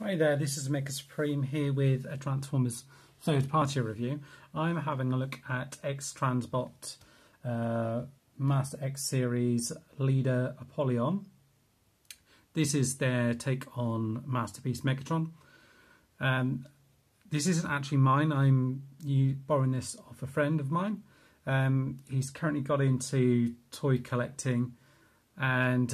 Hi there, this is Mega Supreme here with a Transformers third party review. I'm having a look at X-Transbot Master X Series Leader Apollyon. This is their take on Masterpiece Megatron. This isn't actually mine, I'm borrowing this off a friend of mine. He's currently got into toy collecting and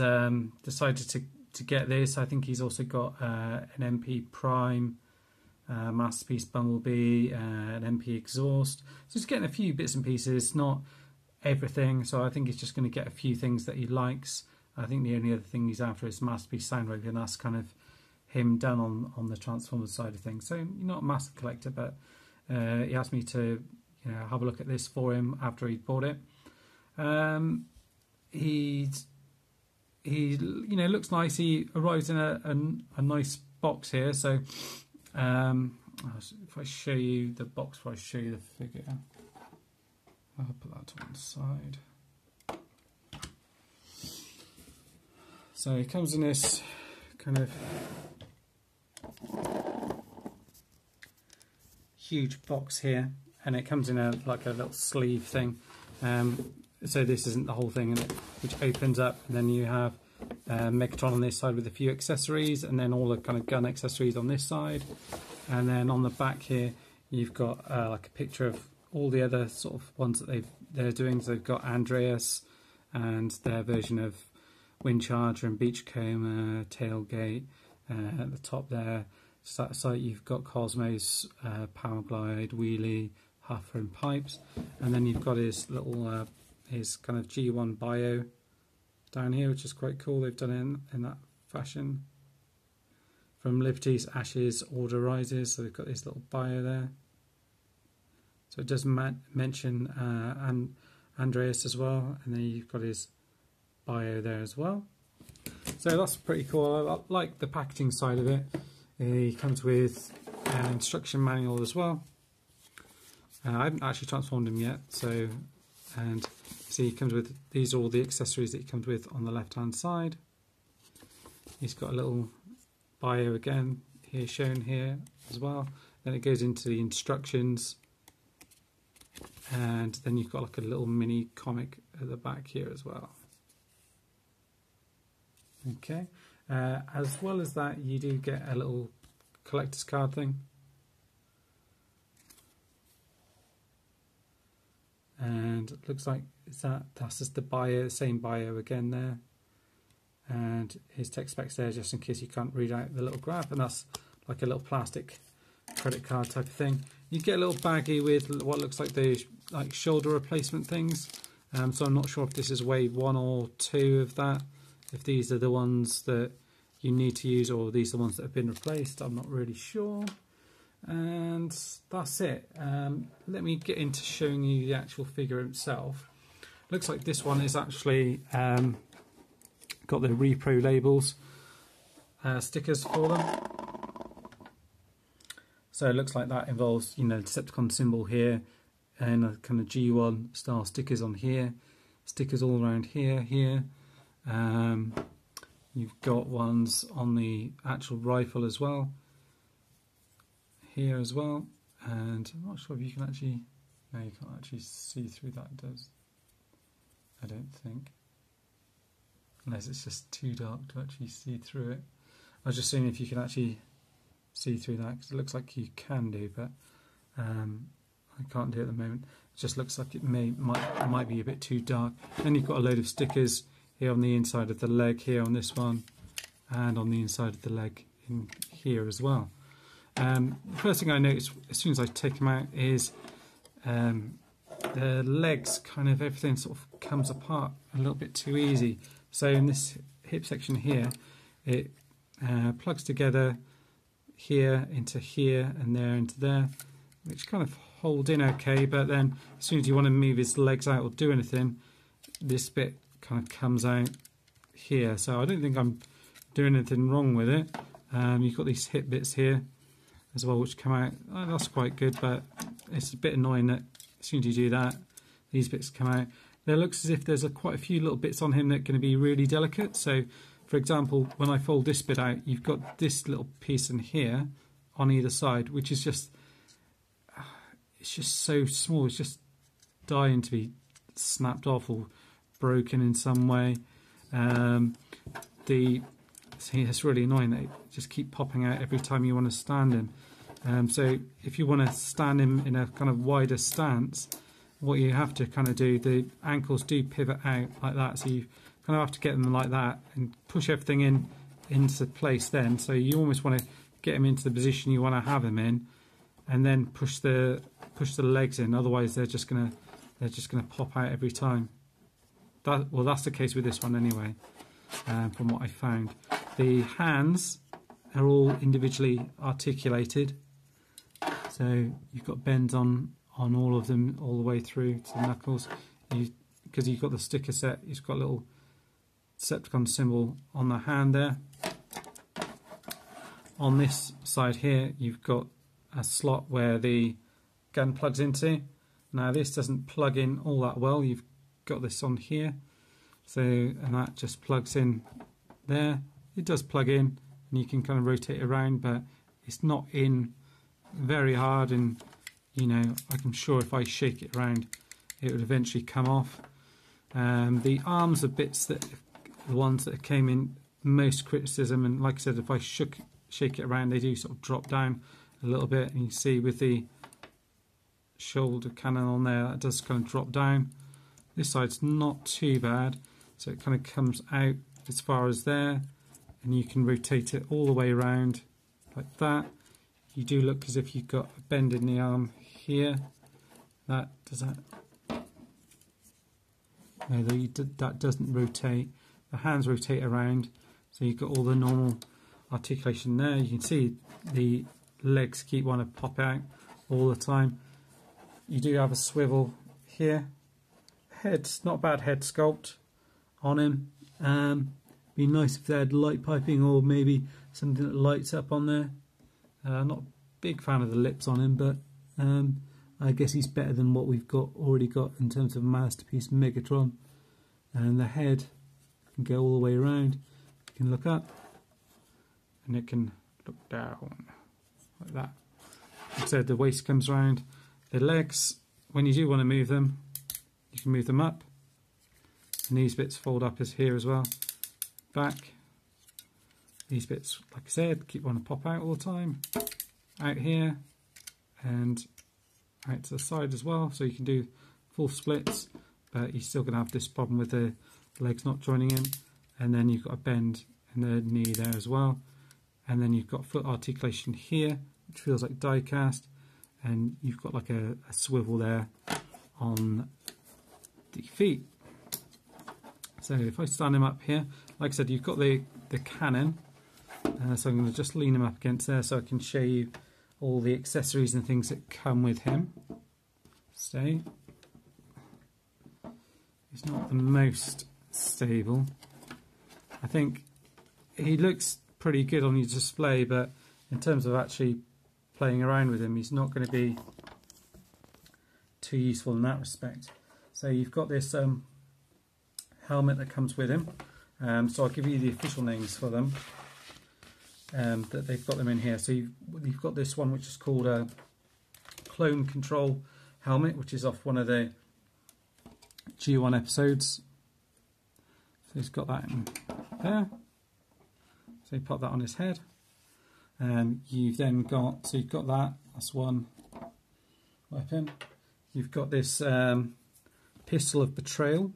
decided to get this. I think he's also got an MP Prime, Masterpiece Bumblebee, an MP Exhaust. So he's getting a few bits and pieces, not everything. So I think he's just going to get a few things that he likes. I think the only other thing he's after is Masterpiece Soundwave, and that's kind of him done on the Transformers side of things. So you're not a massive collector, but he asked me to have a look at this for him after he'd bought it. He looks nice. He arrives in a nice box here. So if I show you the box before I show you the figure, I'll put that to one side. So it comes in this kind of huge box here, and it comes in like a little sleeve thing. So this isn't the whole thing, which opens up, and then you have Megatron on this side with a few accessories, and then all the kind of gun accessories on this side. And then on the back here, you've got like a picture of all the other sort of ones that they're doing. So they've got Andreas and their version of Windcharger and Beachcomber, Tailgate. At the top there, just that side, you've got Cosmos, Powerglide, Wheelie, Huffer and Pipes. And then you've got his little his kind of G1 bio down here, which is quite cool. They've done it in that fashion. From Liberty's Ashes, Order Rises. So they've got this little bio there. So it does mention Andreas as well, and then you've got his bio there as well. So that's pretty cool. I like the packaging side of it. It comes with an instruction manual as well. I haven't actually transformed him yet, and see, he comes with, these are all the accessories that he comes with on the left hand side. He's got a little bio again here shown here as well. Then it goes into the instructions, and then you've got like a little mini comic at the back here as well. Okay, as well as that, you do get a little collector's card thing. And it looks like that's just the bio, the same bio again there, and his text specs there just in case you can't read out the little graph, and that's like a little plastic credit card type of thing. You get a little baggie with what looks like those like shoulder replacement things. So I'm not sure if this is wave 1 or 2 of that, if these are the ones that you need to use, or these are the ones that have been replaced. I'm not really sure. And that's it. Let me get into showing you the actual figure itself. Looks like this one is actually got the repro labels, stickers for them. So it looks like that involves, the Decepticon symbol here, and a kind of G1 style stickers on here, stickers all around here. You've got ones on the actual rifle as well, here as well, and I'm not sure if you can actually, no, you can't actually see through that, does, I don't think, unless it's just too dark to actually see through it. I was just seeing if you can actually see through that, because it looks like you can do, but I can't do it at the moment. It just looks like it might be a bit too dark. Then you've got a load of stickers here on the inside of the leg here on this one, and on the inside of the leg in here as well. The first thing I noticed as soon as I take them out is the legs, kind of everything sort of comes apart a little bit too easy. So in this hip section here, it plugs together here into here and there into there, which kind of hold in okay, but then as soon as you want to move his legs out or do anything, this bit kind of comes out here. So I don't think I'm doing anything wrong with it. You've got these hip bits here as well, which come out. Oh, that's quite good, but it's a bit annoying that as soon as you do that, these bits come out. There looks as if there's quite a few little bits on him that are going to be really delicate. So for example, when I fold this bit out, you've got this little piece in here on either side, which is just, it's just so small. It's just dying to be snapped off or broken in some way. See, it's really annoying. They just keep popping out every time you want to stand him. So if you want to stand him in a kind of wider stance, what you have to kind of do, the ankles do pivot out like that, so you kind of have to get them like that and push everything into place then. So you almost want to get him into the position you want to have him in, and then push the legs in. Otherwise, they're just gonna pop out every time. Well, that's the case with this one anyway, from what I found. The hands are all individually articulated, so you've got bends on all of them all the way through to the knuckles. Because you've got the sticker set, you've got a little Decepticon symbol on the hand there. On this side here, you've got a slot where the gun plugs into. Now this doesn't plug in all that well. You've got this on here, and that just plugs in there. It does plug in, and you can kind of rotate it around, but it's not in very hard, and you know, I'm sure if I shake it around, it would eventually come off. The arms are bits that, the ones that came in most criticism, and like I said, if I shake it around, they do sort of drop down a little bit, and you can see with the shoulder cannon on there, that does kind of drop down. This side's not too bad, so it kind of comes out as far as there, and you can rotate it all the way around like that. You do look as if you've got a bend in the arm here. That doesn't rotate. The hands rotate around, so you've got all the normal articulation there. You can see the legs keep wanting to pop out all the time. You do have a swivel here. Head's not a bad head sculpt on him. Be nice if they had light piping, or maybe something that lights up on there. Not a big fan of the lips on him, but I guess he's better than what we've already got in terms of Masterpiece Megatron. And the head can go all the way around. It can look up, and it can look down like that. Like I said, the waist comes around. The legs, when you do want to move them, you can move them up, and these bits fold up as here as well. Back, these bits, like I said, keep wanting to pop out all the time. Out here and out to the side as well, so you can do full splits, but you're still going to have this problem with the legs not joining in. And then you've got a bend in the knee there as well, and then you've got foot articulation here, which feels like die cast, and you've got like a swivel there on the feet. So if I stand him up here, like I said, you've got the cannon, so I'm going to just lean him up against there so I can show you all the accessories and things that come with him. Stay. He's not the most stable. I think he looks pretty good on your display, but in terms of actually playing around with him, he's not going to be too useful in that respect. So you've got this helmet that comes with him. So I'll give you the official names for them. That they've got them in here. So you've got this one which is called a Clone Control helmet, which is off one of the G1 episodes. So he's got that in there. So you pop that on his head. You've then got, so you've got that, that's one weapon. You've got this pistol of betrayal,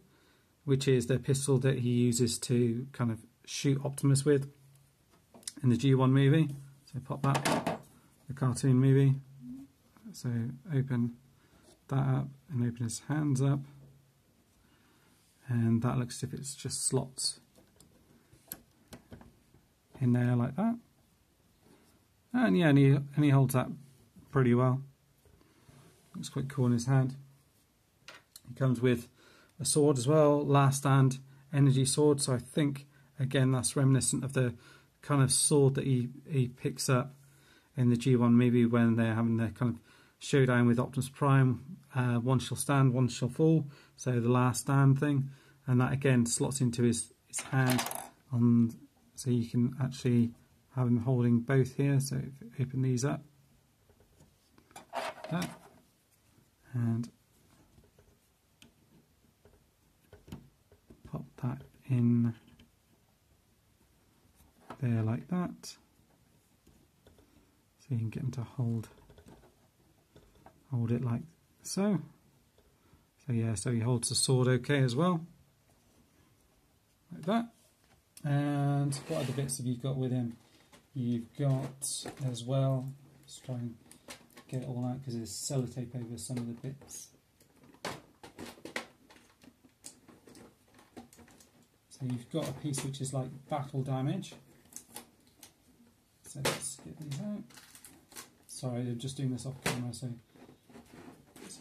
which is the pistol that he uses to kind of shoot Optimus with in the G1 movie. So pop that, the cartoon movie. So open that up and open his hands up, and that looks as if it's just slots in there like that. And yeah, and he holds that pretty well. Looks quite cool in his hand. He comes with a sword as well, Last Stand energy sword. So I think again that's reminiscent of the kind of sword that he picks up in the G1 movie when they're having their kind of showdown with Optimus Prime. One shall stand, one shall fall. So the Last Stand thing, and that again slots into his hand on so you can actually have them holding both here. So if you open these up, that, and pop that in there like that, so you can get them to hold it like so. So yeah, so he holds the sword okay as well, like that. And what other bits have you got with him? You've got as well, let's try and get it all out because there's sellotape over some of the bits. So you've got a piece which is like battle damage. So let's get these out. Sorry, I'm just doing this off camera so you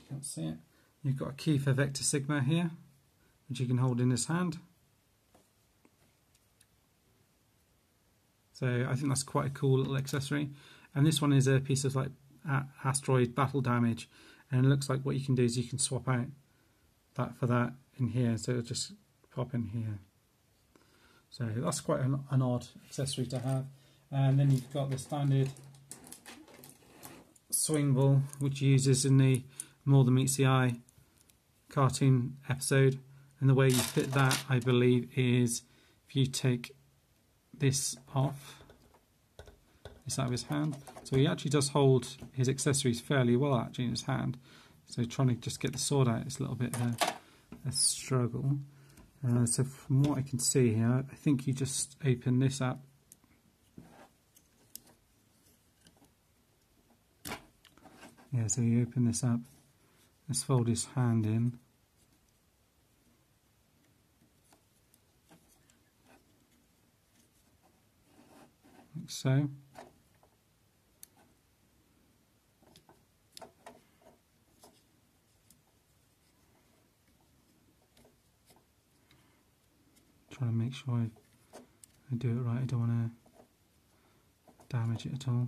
can't see it. You've got a key for Vector Sigma here, which you can hold in this hand. So I think that's quite a cool little accessory. And this one is a piece of like asteroid battle damage, and it looks like what you can do is you can swap out that for that in here, so it'll just pop in here. So that's quite an odd accessory to have. And then you've got the standard swing ball, which uses in the More Than Meets the Eye cartoon episode, and the way you fit that, I believe, is if you take this off, this out of his hand. So he actually does hold his accessories fairly well actually in his hand, so trying to just get the sword out is a little bit of a struggle. So from what I can see here, I think you just open this up, yeah, so you open this up, let's fold his hand in, like so. Trying to make sure I do it right, I don't want to damage it at all.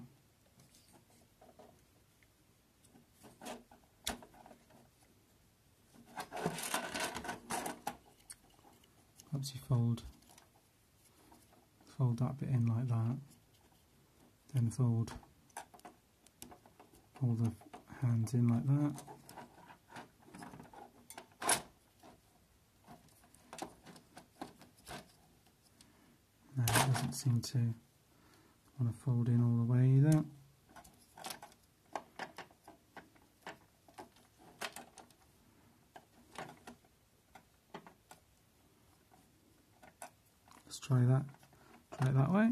Perhaps you fold that bit in like that, then fold all the hands in like that. No, it doesn't seem to want to fold in all the way either. Let's try that. Try it that way.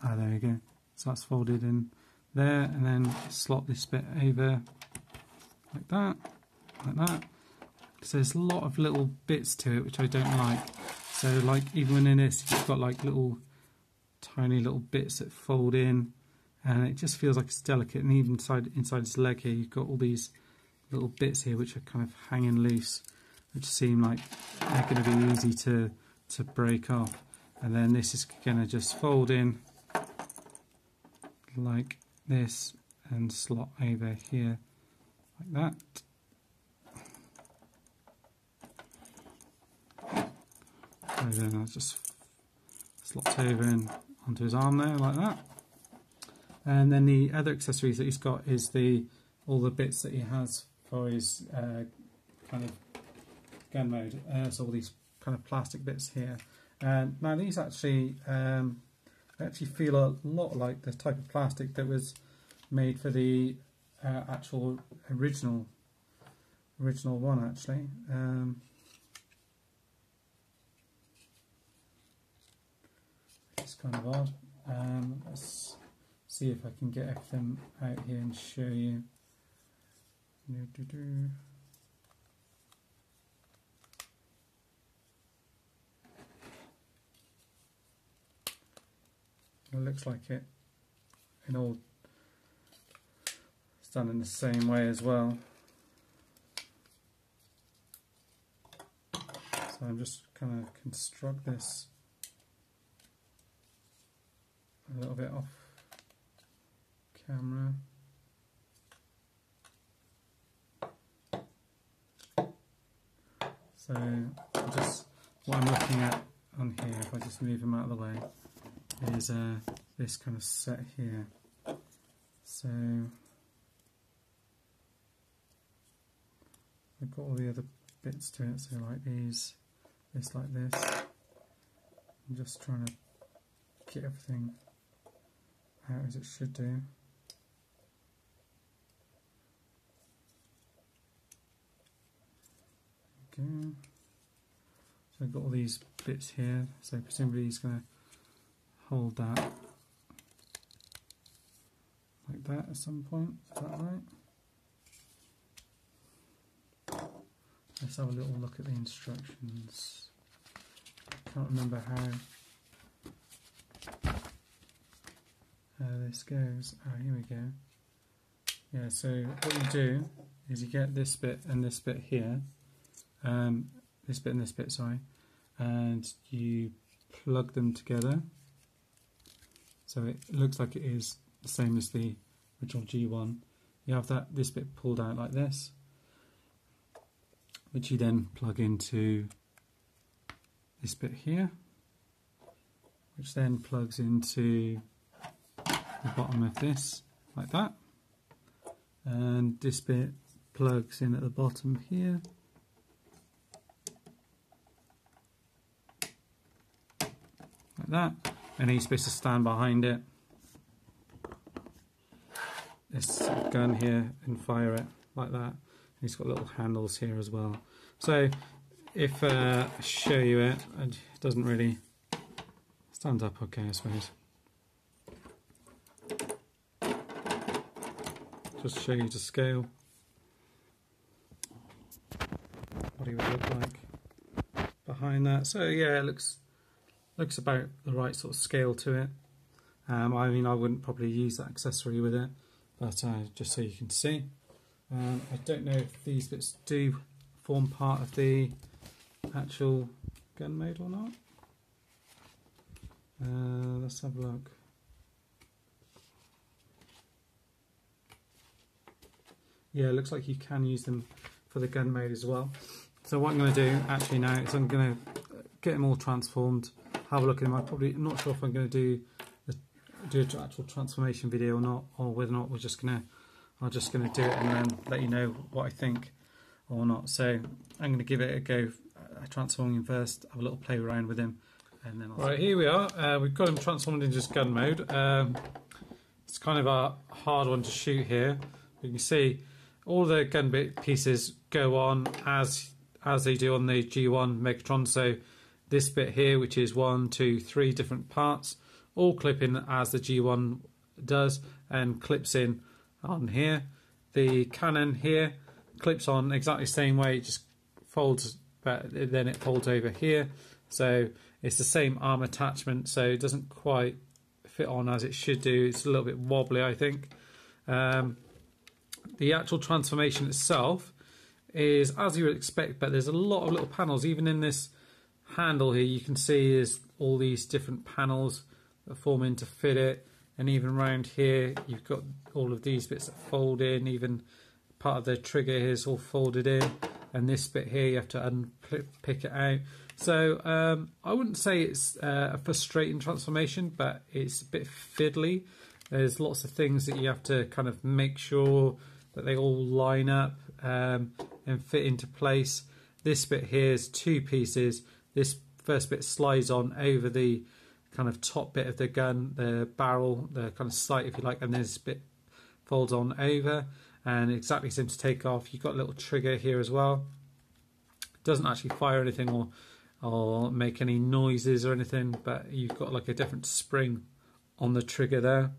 Ah, there you go. So that's folded in there, and then slot this bit over like that, like that. So there's a lot of little bits to it which I don't like. So like even within this, you've got like little tiny little bits that fold in, and it just feels like it's delicate. And even inside his leg here, you've got all these little bits here which are kind of hanging loose, which seem like they're going to be easy to break off. And then this is going to just fold in like this and slot over here like that. And then I'll just slot over in onto his arm there like that. And then the other accessories that he's got is all the bits that he has for his kind of gun mode. So all these kind of plastic bits here. And now these actually feel a lot like the type of plastic that was made for the actual original one actually. It's kind of odd. Let's see if I can get everything out here and show you. It looks like it all it's done in the same way as well. So I'm just kind of construct this a little bit off camera. So just what I'm looking at on here, if I just move them out of the way, is this kind of set here. So I've got all the other bits to it, so like these, this like this. I'm just trying to get everything out as it should do. Okay. So I've got all these bits here, so presumably he's going to hold that like that at some point. Is that right? Let's have a little look at the instructions. I can't remember how this goes. Oh, here we go. Yeah, so what you do is you get this bit and this bit here, this bit and this bit, sorry, and you plug them together. So it looks like it is the same as the original G1. You have this bit pulled out like this, which you then plug into this bit here, which then plugs into the bottom of this, like that. And this bit plugs in at the bottom here. Like that. And he's supposed to stand behind it, this gun here, and fire it like that. He's got little handles here as well. So if I show you it, it doesn't really stand up okay, I suppose. Just to show you to scale what he would look like behind that. So yeah, it looks about the right sort of scale to it. I mean, I wouldn't probably use that accessory with it, but just so you can see. I don't know if these bits do form part of the actual gun mode or not. Let's have a look. Yeah, it looks like you can use them for the gun mode as well. So what I'm going to do actually now is I'm going to get them all transformed, have a look at them. I'm not sure if I'm going to do an actual transformation video or not, or whether or not I'm just going to do it and then let you know what I think or not. So I'm going to give it a go, transforming him first, have a little play around with him, and then right, here we are. We've got him transformed into just gun mode. It's kind of a hard one to shoot here. You can see all the gun bit pieces go on as they do on the G1 Megatron. So this bit here, which is 1, 2, 3 different parts, all clip in as the G1 does and clips in on here. The cannon here clips on exactly the same way, it just folds, but then it folds over here. So it's the same arm attachment, so it doesn't quite fit on as it should do. It's a little bit wobbly, I think. The actual transformation itself is as you would expect, but there's a lot of little panels. Even in this handle here, you can see is all these different panels that form in to fit it. And even around here, you've got all of these bits that fold in. Even part of the trigger here is all folded in. And this bit here, you have to unpick it out. So I wouldn't say it's a frustrating transformation, but it's a bit fiddly. There's lots of things that you have to kind of make sure that they all line up and fit into place. This bit here is 2 pieces. This first bit slides on over the kind of top bit of the gun, the barrel, the kind of sight if you like, and this bit folds on over and exactly seems to take off. You've got a little trigger here as well. It doesn't actually fire anything or make any noises or anything, but you've got like a different spring on the trigger there.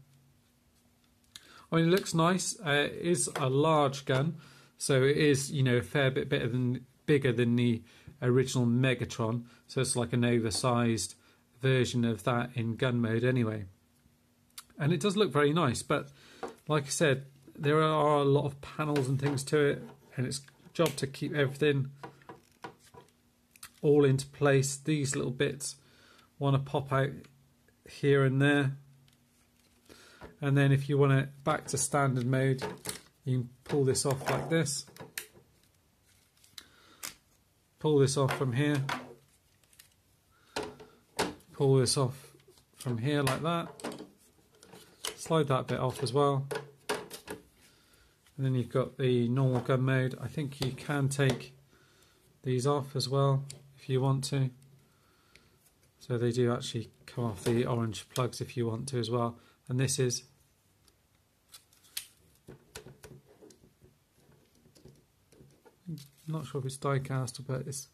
I mean, it looks nice. It is a large gun, so it is, you know, a fair bit bigger than the original Megatron. So it's like an oversized version of that in gun mode anyway. And it does look very nice, but like I said, there are a lot of panels and things to it, and it's a job to keep everything all into place. These little bits want to pop out here and there. And then if you want it back to standard mode, you can pull this off like this. Pull this off from here. pull this off from here like that. Slide that bit off as well. And then you've got the normal gun mode. I think you can take these off as well if you want to. So they do actually come off the orange plugs if you want to as well. And this is I'm not sure if it's die cast, but it's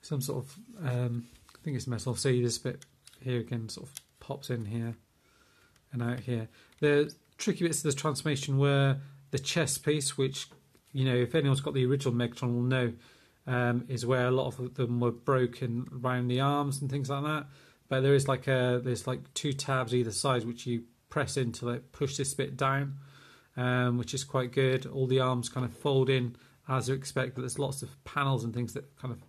some sort of I think it's metal. See this bit here again sort of pops in here and out here. The tricky bits of the transformation were the chest piece, which, you know, if anyone's got the original Megatron will know, is where a lot of them were broken around the arms and things like that. But there is like there's like two tabs either side which you press in to like push this bit down, which is quite good. All the arms kind of fold in as you expect, but there's lots of panels and things that kind of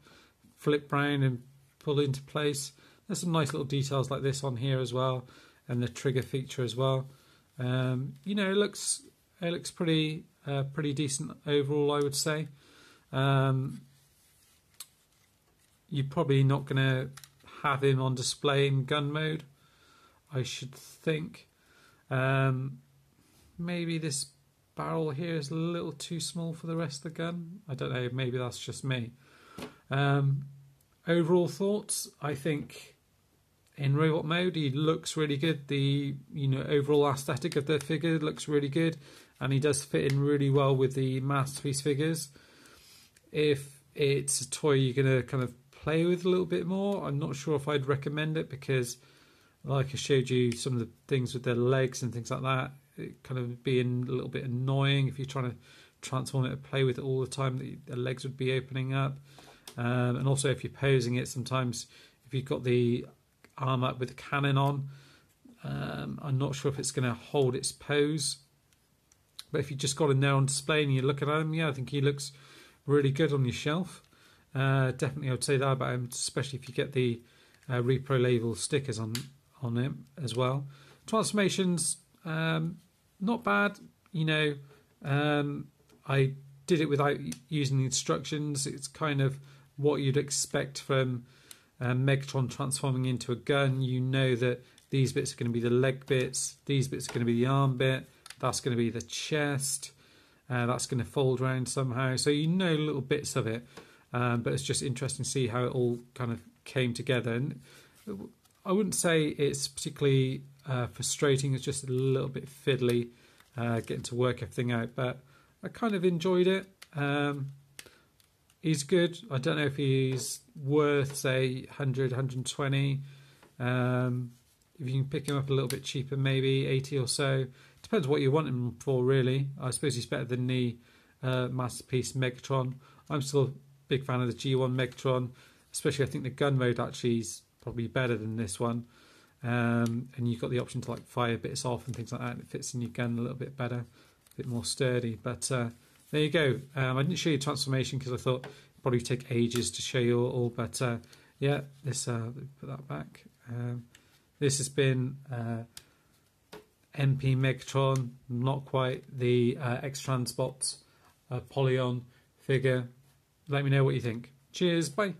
flip round and pull into place. There's some nice little details like this on here as well, and the trigger feature as well. You know, it looks pretty decent overall, I would say. You're probably not going to have him on display in gun mode, I should think. Maybe this barrel here is a little too small for the rest of the gun. I don't know, maybe that's just me. Overall thoughts, I think in robot mode he looks really good. The, you know, overall aesthetic of the figure looks really good, and he does fit in really well with the Masterpiece figures. If it's a toy you're going to kind of play with a little bit more, I'm not sure if I'd recommend it, because like I showed you some of the things with the legs and things like that, it kind of being a little bit annoying if you're trying to transform it and play with it all the time. The legs would be opening up, and also if you're posing it, sometimes if you've got the arm up with the cannon on, I'm not sure if it's going to hold its pose. But if you just got him there on display and you're looking at him, yeah, I think he looks really good on your shelf. Definitely I would say that about him, especially if you get the repro label stickers on him as well. Transformations, not bad. You know, I did it without using the instructions. It's kind of what you'd expect from Megatron transforming into a gun. You know that these bits are going to be the leg bits, these bits are going to be the arm bit, that's going to be the chest, that's going to fold around somehow. So you know little bits of it, but it's just interesting to see how it all kind of came together. And I wouldn't say it's particularly frustrating, it's just a little bit fiddly getting to work everything out, but I kind of enjoyed it. He's good. I don't know if he's worth, say, 100, 120. If you can pick him up a little bit cheaper, maybe 80 or so. Depends what you want him for, really. I suppose he's better than the Masterpiece Megatron. I'm still a big fan of the G1 Megatron, especially I think the gun mode actually is probably better than this one. And you've got the option to like fire bits off and things like that, and it fits in your gun a little bit better, a bit more sturdy. But there you go. I didn't show you transformation because I thought it'd probably take ages to show you all. But yeah, this put that back. This has been MP Megatron, not quite the X-Transbots Apollyon figure. Let me know what you think. Cheers, bye.